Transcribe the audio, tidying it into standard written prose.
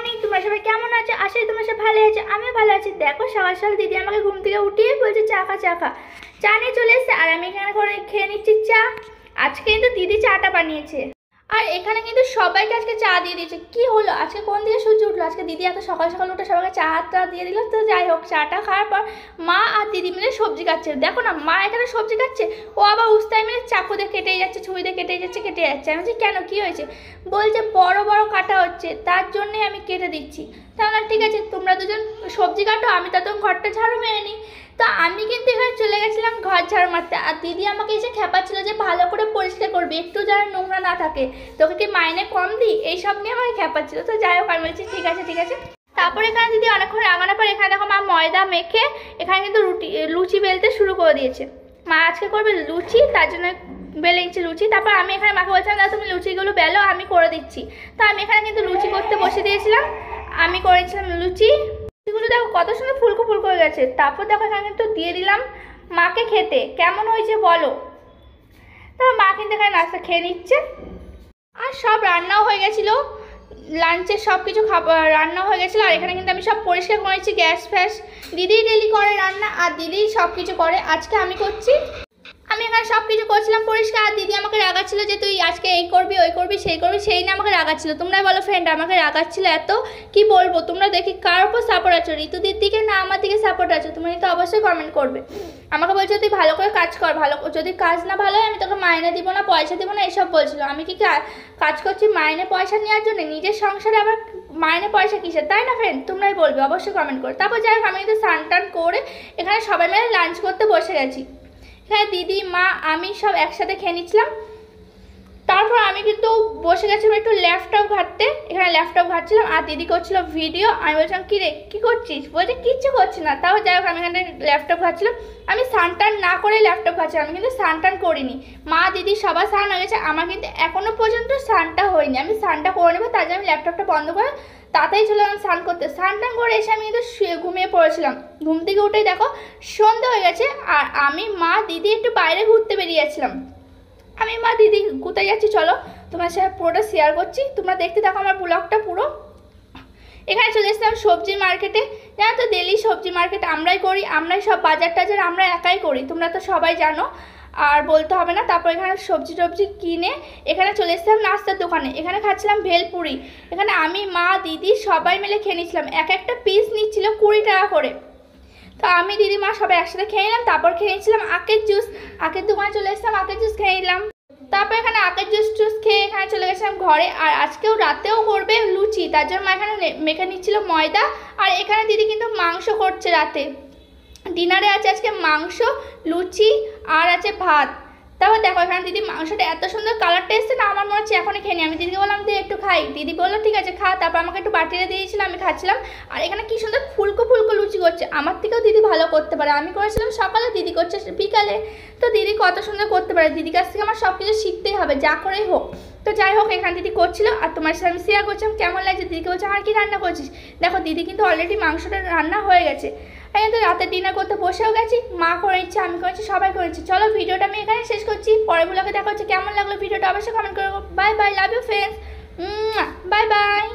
Morning, তোমরা সবাই কেমন আছো? আশা করি তোমরা সব ভালো আছো, আমিও ভালো আছি। দেখো সকাল সকাল দিদি আমাকে ঘুম থেকে উঠিয়ে বলছে চা খা চা খা। চা নিয়ে চলে এসেছে আর আমি এখানে করে খেয়ে নিচ্ছি চা। আজকে কিন্তু দিদি চাটা বানিয়েছে আর এখানে কিন্তু সবাইকে আজকে চা দিয়ে দিয়েছে। কি হলো আজকে, কোন দিকে সূর্য উঠলো? আজকে দিদি এত সকাল সকাল উঠে সবাইকে চাটা দিয়ে দিল। তো যাই হোক, চাটা খাওয়ার পর মা আর দিদি মিলে সবজি কাটছে। দেখো না, মা এখানে সবজি কাটছে, ও আবার উস্তায় মিলে চাকু দিয়ে কেটে যাচ্ছে, ছুরি দিয়ে কেটে যাচ্ছে। আমি বলছি কেন, কি হয়েছে? বলছে বড় বড় কাটা হচ্ছে, তার জন্যই আমি কেটে দিচ্ছি। তাহলে ঠিক আছে, তোমরা দুজন সবজি কাটো, আমি তখন ঘরটা ঝাড়ু মেরে নিই। তো আমি কিন্তু এখানে চলে গেছিলাম ঘর ঝাড়ু মারতে, আর দিদি আমাকে এসে খেপাচ্ছিল যে ভালো করে পরিষ্কার করবি, একটু যেন নোংরা না থাকে, তোকে কি মাইনে কম দিই, এইসব নিয়ে আমাকে খেপাচ্ছিল। তো যাই হোক, আমি বলছি ঠিক আছে ঠিক আছে। তারপরে এখানে দিদি অনেকক্ষণ রাগানোর পর এখানে দেখো মা ময়দা মেখে এখানে কিন্তু লুচি বেলতে শুরু করে দিয়েছে। মা আজকে করবে লুচি, তার জন্য বেলে নিচ্ছে লুচি। তারপর আমি এখানে মাকে বলছিলাম দাদা তুমি লুচিগুলো বেলো, আমি করে দিচ্ছি। তো আমি এখানে কিন্তু লুচি করতে বসে দিয়েছিলাম, আমি করেছিলাম লুচি। লুচিগুলো দেখো কত সুন্দর ফুলকো ফুলকো হয়ে গেছে। তারপর দেখো এখানে কিন্তু দিয়ে দিলাম মাকে খেতে। কেমন হয়েছে বলো? তারপর মা কিন্তু এখানে নাস্তা খেয়ে নিচ্ছে। আর সব রান্নাও হয়ে গেছিলো, লাঞ্চের সব কিছু খাবার রান্না হয়ে গেছিলো। আর এখানে কিন্তু আমি সব পরিষ্কার করেছি, গ্যাস ফ্যাস দিদি ডেলি করে রান্না, আর দিদি সব কিছু করে, আজকে আমি করছি। আমি এখানে সব কিছু করছিলাম পরিষ্কার, আর দিদি আমাকে রাগাচ্ছিল যে তুই আজকে এই করবি ওই করবি সেই করবি, সেই নিয়ে আমাকে রাগাচ্ছিল। তোমরাই বলো ফ্রেন্ড, আমাকে রাগাচ্ছিল এত, কি বলবো। তোমরা দেখি কার উপর সাপোর্ট আছো, ঋতুদির দিকে না আমার দিকে সাপোর্ট আছো? তোমরা তো অবশ্যই কমেন্ট করবে। আমাকে বলছো তুই ভালো করে কাজ কর, ভালো যদি কাজ না ভালো হয় আমি তোকে মাইনে দিব না, পয়সা দিব না, এসব বলছিল। আমি কি কাজ করছি মাইনে পয়সা নেওয়ার জন্য? নিজের সংসারে আবার মাইনে পয়সা কিসের, তাই না ফ্রেন্ড? তোমরাই বলবে, অবশ্যই কমেন্ট করো। তারপর যাই হোক, আমি কিন্তু স্নান টান করে এখানে সবাই মিলে লাঞ্চ করতে বসে গেছি। হ্যাঁ, দিদি মা আমি সব একসাথে খেয়ে নিচ্ছিলাম। তারপর আমি কিন্তু বসে গেছিলাম একটু ল্যাপটপ ঘাঁটতে, এখানে ল্যাপটপ ঘাঁটছিলাম আর দিদি করছিল ভিডিও। আমি বলছিলাম কী রে কী করছিস? বলছে কিচ্ছু করছি না। তাও যাই হোক, আমি এখানে ল্যাপটপ ঘাঁটছিলাম। আমি স্নান টান না করে ল্যাপটপ ঘাঁটছিলাম, আমি কিন্তু স্নান টান করিনি। মা দিদি সবার স্নান হয়ে গেছে, আমার কিন্তু এখনও পর্যন্ত স্নানটা হয়নি। আমি স্নানটা করে নেবো, তার জন্য আমি ল্যাপটপটা বন্ধ করে তাড়াতাড়ি চলে গেলাম স্নান করতে। স্নান টান করে এসে আমি কিন্তু ঘুমিয়ে পড়েছিলাম। ঘুম থেকে উঠেই দেখো সন্ধ্যা হয়ে গেছে, আর আমি মা দিদি একটু বাইরে ঘুরতে বেরিয়ে যাচ্ছিলাম। আমি মা দিদি কোথায় যাচ্ছি চলো তোমার সাথে পুরোটা শেয়ার করছি, তোমরা দেখতে থাকো আমার ব্লগটা পুরো। এখানে চলে এসেছিলাম সবজি মার্কেটে। জানো তো ডেলি সবজি মার্কেট আমরাই করি, আমরাই সব বাজার টাজার আমরা একাই করি, তোমরা তো সবাই জানো আর বলতে হবে না। তারপর এখানে সবজি টবজি কিনে এখানে চলে এসেছিলাম নাস্তার দোকানে। এখানে খাচ্ছিলাম ভেলপুরি। এখানে আমি মা দিদি সবাই মিলে খেয়ে নিচ্ছিলাম, এক একটা পিস নিচ্ছিল 20 টাকা করে। তো আমি দিদি মা সবাই একসাথে খেয়ে নিলাম। তারপর খেয়ে নিচ্ছিলাম আখের জুস, আখের দোকানে চলে এসেছিলাম, আখের জুস খেয়ে নিলাম। তারপর এখানে আখের জুস টুস খেয়ে এখানে চলে গেছিলাম ঘরে। আর আজকেও রাতেও করবে লুচি, তার জন্য মা এখানে মেখে নিচ্ছিল ময়দা। আর এখানে দিদি কিন্তু মাংস করছে রাতে, ডিনারে আছে আজকে মাংস, লুচি আর আছে ভাত। তারপর দেখো এখানে দিদি মাংসটা এত সুন্দর কালারটা এসছে না, আমার মনে হচ্ছে এখনই খেয়ে নি। আমি দিদিকে বললাম দিয়ে একটু খাই, দিদি বললো ঠিক আছে খা। তারপর আমাকে একটু বাটিতে দিয়েছিল, আমি খাচ্ছিলাম। আর এখানে কি সুন্দর ফুলকো ফুলকো লুচি করছে, আমার থেকেও দিদি ভালো করতে পারে। আমি করেছিলাম সকালে, দিদি করছে বিকালে। তো দিদি কত সুন্দর করতে পারে, দিদির কাছ থেকে আমার সব কিছু শিখতেই হবে যা করেই হোক। তো যাই হোক, এখানে দিদি করছিল আর তোমার সাথে আমি শেয়ার করছিলাম কেমন লাগছে। দিদিকে বলছে আর কি রান্না করছিস? দেখো দিদি কিন্তু অলরেডি মাংসটা রান্না হয়ে গেছে। এখানে রাতে ডিনার করতে বসেও গেছি, মা করেছে আমি করেছি সবাই করেছি। চলো ভিডিওটা আমি এখানে শেষ করছি, পরের ব্লগে দেখা হচ্ছে। কেমন লাগলো ভিডিওটা অবশ্যই কমেন্ট করো। Bye bye, love you friends, bye by.